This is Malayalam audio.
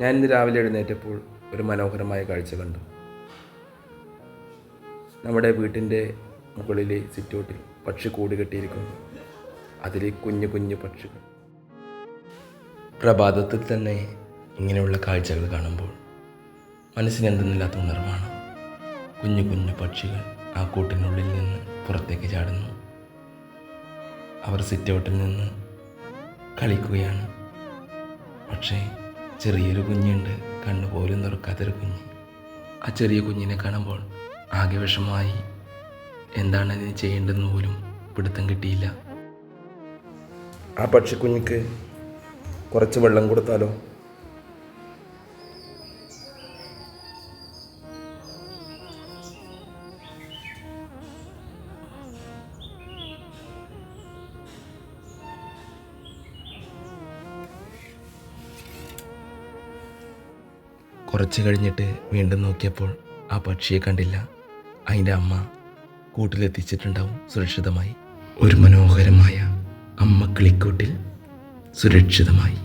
ഞാൻ ഇന്ന് രാവിലെ എഴുന്നേറ്റപ്പോൾ ഒരു മനോഹരമായ കാഴ്ച കണ്ടു. നമ്മുടെ വീട്ടിൻ്റെ മുകളിലെ സിറ്റൗട്ടിൽ പക്ഷി കൂട് കെട്ടിയിരിക്കുന്നു. അതിലെ കുഞ്ഞു കുഞ്ഞു പക്ഷികൾ. പ്രഭാതത്തിൽ തന്നെ ഇങ്ങനെയുള്ള കാഴ്ചകൾ കാണുമ്പോൾ മനസ്സിന് എന്തെന്നില്ലാത്ത ഉണർവാണ്. കുഞ്ഞു കുഞ്ഞു പക്ഷികൾ ആ കൂട്ടിനുള്ളിൽ നിന്ന് പുറത്തേക്ക് ചാടുന്നു. അവർ സിറ്റൗട്ടിൽ നിന്ന് കളിക്കുകയാണ്. പക്ഷേ ചെറിയൊരു കുഞ്ഞുണ്ട്, കണ്ണുപോലും തുറക്കാത്തൊരു കുഞ്ഞ്. ആ ചെറിയ കുഞ്ഞിനെ കാണുമ്പോൾ ആകെ വിഷമമായി. എന്താണ് അതിന് ചെയ്യേണ്ടതെന്ന് പോലും പിടുത്തം കിട്ടിയില്ല. ആ പക്ഷിക്കുഞ്ഞിക്ക് കുറച്ച് വെള്ളം കൊടുത്താലോ? കുറച്ച് കഴിഞ്ഞിട്ട് വീണ്ടും നോക്കിയപ്പോൾ ആ പക്ഷിയെ കണ്ടില്ല. അതിൻ്റെ അമ്മ കൂട്ടിലെത്തിച്ചിട്ടുണ്ടാവും സുരക്ഷിതമായി. ഒരു മനോഹരമായ അമ്മ കിളിക്കൂട്ടിൽ സുരക്ഷിതമായി.